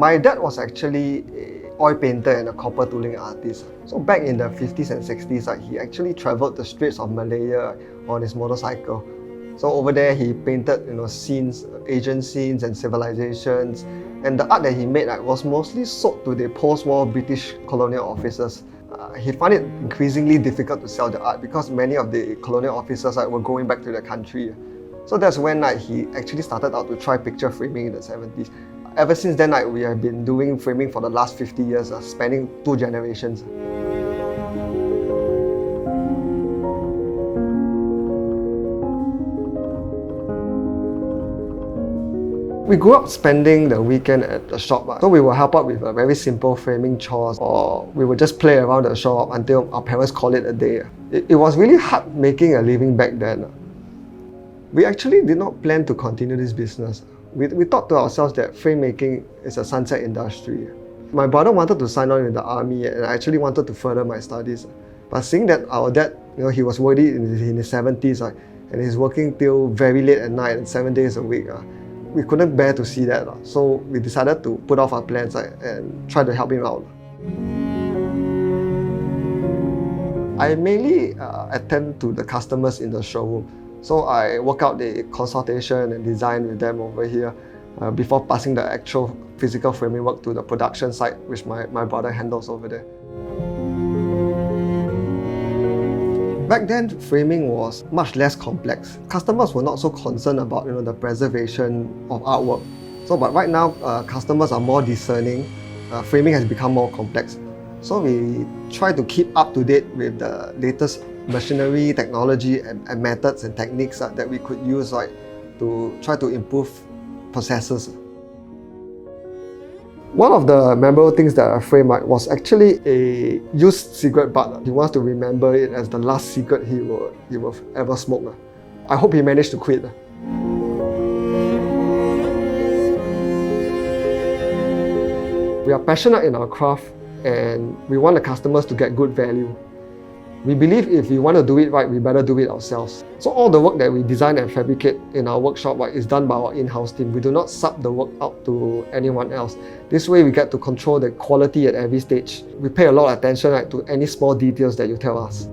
My dad was actually an oil painter and a copper tooling artist. So back in the 50s and 60s, he actually traveled the streets of Malaya on his motorcycle. So over there, he painted scenes, Asian scenes and civilizations. And the art that he made was mostly sold to the post-war British colonial officers. He found it increasingly difficult to sell the art because many of the colonial officers were going back to their country. So that's when he actually started out to try picture framing in the 70s. Ever since then, we have been doing framing for the last 50 years, spanning 2 generations. We grew up spending the weekend at the shop. So we will help out with a very simple framing chores, or we would just play around the shop until our parents call it a day. It was really hard making a living back then. We actually did not plan to continue this business. We thought to ourselves that frame making is a sunset industry. My brother wanted to sign on in the army, and I actually wanted to further my studies. But seeing that our dad, he was already in his 70s, and he's working till very late at night and 7 days a week, we couldn't bear to see that. So we decided to put off our plans and try to help him out. I mainly attend to the customers in the showroom. So I work out the consultation and design with them over here before passing the actual physical framing work to the production site, which my brother handles over there. Back then, framing was much less complex. Customers were not so concerned about the preservation of artwork. But right now, customers are more discerning. Framing has become more complex. So we try to keep up to date with the latest machinery, technology, and methods and techniques that we could use to try to improve processes. One of the memorable things that I framed was actually a used cigarette butt. He wants to remember it as the last cigarette he will ever smoke. I hope he managed to quit. We are passionate in our craft, and we want the customers to get good value. We believe if we want to do it right, we better do it ourselves. So all the work that we design and fabricate in our workshop is done by our in-house team. We do not sub the work out to anyone else. This way we get to control the quality at every stage. We pay a lot of attention to any small details that you tell us.